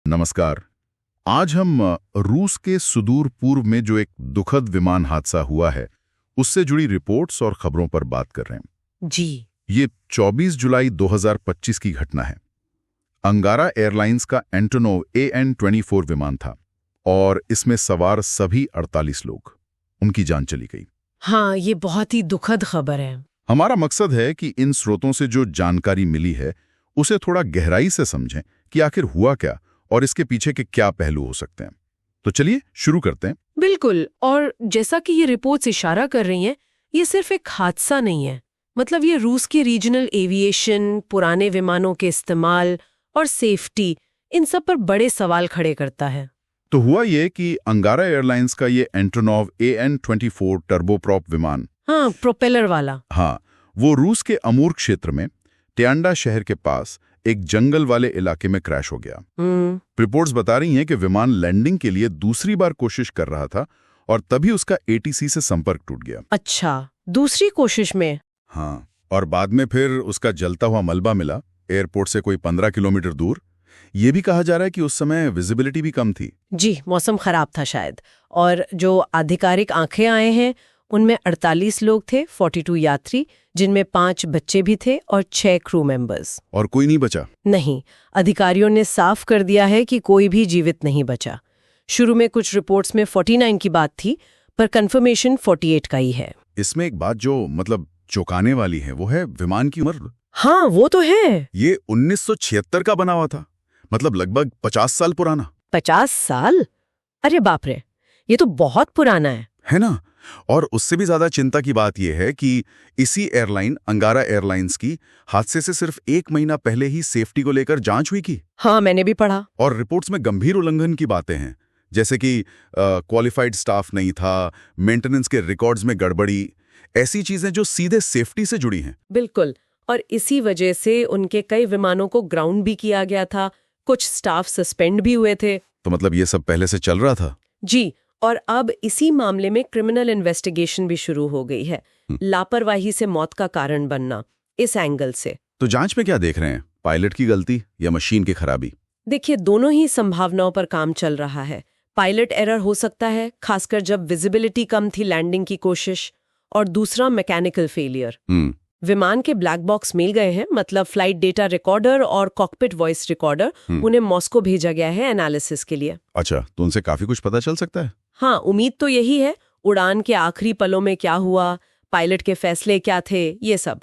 नमस्कार। आज हम रूस के सुदूर पूर्व में जो एक दुखद विमान हादसा हुआ है उससे जुड़ी रिपोर्ट्स और खबरों पर बात कर रहे हैं। जी। ये 24 जुलाई 2025 की घटना है। अंगारा एयरलाइंस का एंटोनोव AN-24 विमान था और इसमें सवार सभी 48 लोग, उनकी जान चली गई। हाँ, ये बहुत ही दुखद खबर है। हमारा मकसद है कि इन स्रोतों से जो जानकारी मिली है उसे थोड़ा गहराई से समझें कि आखिर हुआ क्या और इसके पीछे के क्या पहलू हो सकते हैं। तो चलिए शुरू करते हैं। बिल्कुल, और जैसा कि ये रिपोर्ट्स इशारा कर रही हैं, ये सिर्फ एक हादसा नहीं है। मतलब ये रूस की रीजनल एविएशन, पुराने विमानों के इस्तेमाल और सेफ्टी, इन सब पर बड़े सवाल खड़े करता है। तो हुआ ये कि अंगारा एयरलाइंस का ये एंटोनोव AN-24 टर्बोप्रॉप विमान, हाँ, प्रोपेलर वाला। हाँ, वो रूस के अमूर क्षेत्र में ट्यांडा शहर के पास एक जंगल वाले इलाके में क्रैश हो गया। रिपोर्ट्स बता रही हैं कि विमान लैंडिंग के लिए दूसरी बार कोशिश कर रहा था और तभी उसका ATC से संपर्क टूट गया। अच्छा, दूसरी कोशिश में? हाँ, और बाद में फिर उसका जलता हुआ मलबा मिला एयरपोर्ट से कोई 15 किलोमीटर दूर। ये भी कहा जा रहा है कि उस समय विजिबिलिटी भी कम थी। जी, मौसम खराब था शायद। और जो आधिकारिक आंखें आए हैं उनमें 48 लोग थे, 42 यात्री, जिनमें 5 बच्चे भी थे और 6 क्रू मेंबर्स। और कोई नहीं बचा? नहीं, अधिकारियों ने साफ कर दिया है कि कोई भी जीवित नहीं बचा। शुरू में कुछ रिपोर्ट्स में 49 की बात थी, पर कंफर्मेशन 48 का ही है। इसमें एक बात जो चौंकाने वाली है वो है विमान की उम्र। हाँ, वो तो है। ये 1976 का बना हुआ था, मतलब लगभग 50 साल पुराना। 50 साल? अरे बाप रे, ये तो बहुत पुराना है ना? और उससे भी ज्यादा चिंता की बात यह है कि इसी एयरलाइन अंगारा एयरलाइंस की हादसे से सिर्फ 1 महीना पहले ही सेफ्टी को लेकर जांच हुई की। हाँ, मैंने भी पढ़ा। और रिपोर्ट्स में गंभीर उल्लंघन की बातें हैं, जैसे कि क्वालिफाइड स्टाफ नहीं था, मेंटेनेंस के रिकॉर्ड्स में गड़बड़ी, ऐसी चीजें जो सीधे सेफ्टी से जुड़ी हैं। बिल्कुल, और इसी वजह से उनके कई विमानों को ग्राउंड भी किया गया था, कुछ स्टाफ सस्पेंड भी हुए थे। तो मतलब ये सब पहले से चल रहा था? जी, और अब इसी मामले में क्रिमिनल इन्वेस्टिगेशन भी शुरू हो गई है। लापरवाही से मौत का कारण बनना, इस एंगल से। तो जांच में क्या देख रहे हैं, पायलट की गलती या मशीन की खराबी? देखिए, दोनों ही संभावनाओं पर काम चल रहा है। पायलट एरर हो सकता है, खासकर जब विजिबिलिटी कम थी लैंडिंग की कोशिश, और दूसरा मैकेनिकल फेलियर। विमान के ब्लैक बॉक्स मिल गए हैं, मतलब फ्लाइट डेटा रिकॉर्डर और कॉकपिट वॉइस रिकॉर्डर, उन्हें मॉस्को भेजा गया है एनालिसिस के लिए। अच्छा, तो उनसे काफी कुछ पता चल सकता है? हाँ, उम्मीद तो यही है। उड़ान के आखिरी पलों में क्या हुआ, पायलट के फैसले क्या थे, ये सब।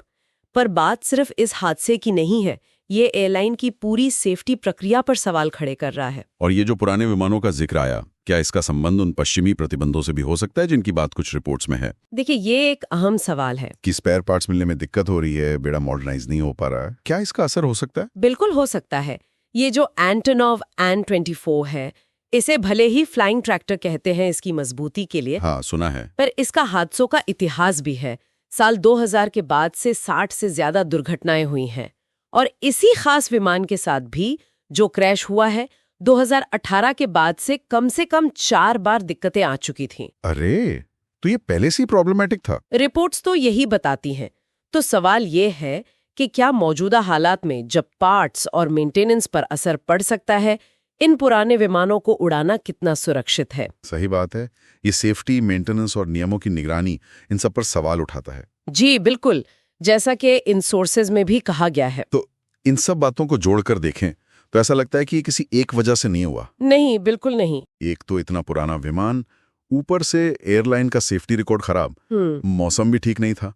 पर बात सिर्फ इस हादसे की नहीं है, ये एयरलाइन की पूरी सेफ्टी प्रक्रिया पर सवाल खड़े कर रहा है। और ये जो पुराने विमानों का जिक्र आया, क्या इसका संबंध उन पश्चिमी प्रतिबंधों से भी हो सकता है जिनकी बात कुछ रिपोर्ट्स में है? देखिए, ये एक अहम सवाल है कि स्पेयर पार्ट्स मिलने में दिक्कत हो रही है, बेड़ा मॉडर्नाइज नहीं हो पा रहा है, क्या इसका असर हो सकता है? बिल्कुल हो सकता है। ये जो एंटोनोव AN-24 है, इसे भले ही फ्लाइंग ट्रैक्टर कहते हैं इसकी मजबूती के लिए। हाँ, सुना है। पर इसका हादसों का इतिहास भी है। साल 2000 के बाद से 60 से ज्यादा दुर्घटनाएं हुई हैं, और इसी खास विमान के साथ भी जो क्रैश हुआ है, 2018 के बाद से कम 4 बार दिक्कतें आ चुकी थीं। अरे, तो ये पहले से ही प्रॉब्लमैटिक था? रिपोर्ट्स तो यही बताती हैं। तो सवाल ये है कि क्या मौजूदा हालात में जब पार्ट्स और मेंटेनेंस पर असर पड़ सकता है, इन पुराने विमानों को उड़ाना कितना सुरक्षित है? सही बात है। ये सेफ्टी, मेंटेनेंस और नियमों की निगरानी, इन सब पर सवाल उठाता है। जी बिल्कुल, जैसा कि इन सोर्सेज में भी कहा गया है। तो इन सब बातों को जोड़कर देखें तो ऐसा लगता है कि ये किसी एक वजह से नहीं हुआ। नहीं, बिल्कुल नहीं। एक तो इतना पुराना विमान, ऊपर से एयरलाइन का सेफ्टी रिकॉर्ड खराब, मौसम भी ठीक नहीं था,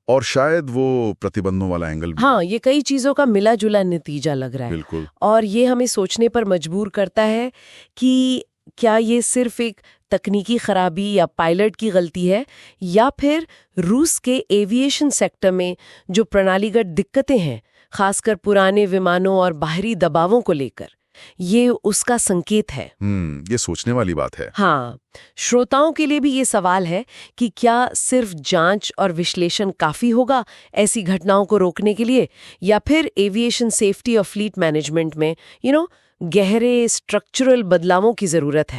और शायद वो प्रतिबंधों वाला एंगल भी। हाँ, ये कई चीजों का मिला जुला नतीजा लग रहा है। बिल्कुल। और ये हमें सोचने पर मजबूर करता है कि क्या ये सिर्फ एक तकनीकी खराबी या पायलट की गलती है, या फिर रूस के एविएशन सेक्टर में जो प्रणालीगत दिक्कतें हैं, खासकर पुराने विमानों और बाहरी दबावों को लेकर, ये उसका संकेत है। ये सोचने वाली बात है। हाँ, श्रोताओं के लिए भी ये सवाल है कि क्या सिर्फ जांच और विश्लेषण काफी होगा ऐसी घटनाओं को रोकने के लिए, या फिर एविएशन सेफ्टी और फ्लीट मैनेजमेंट में गहरे स्ट्रक्चरल बदलावों की जरूरत है।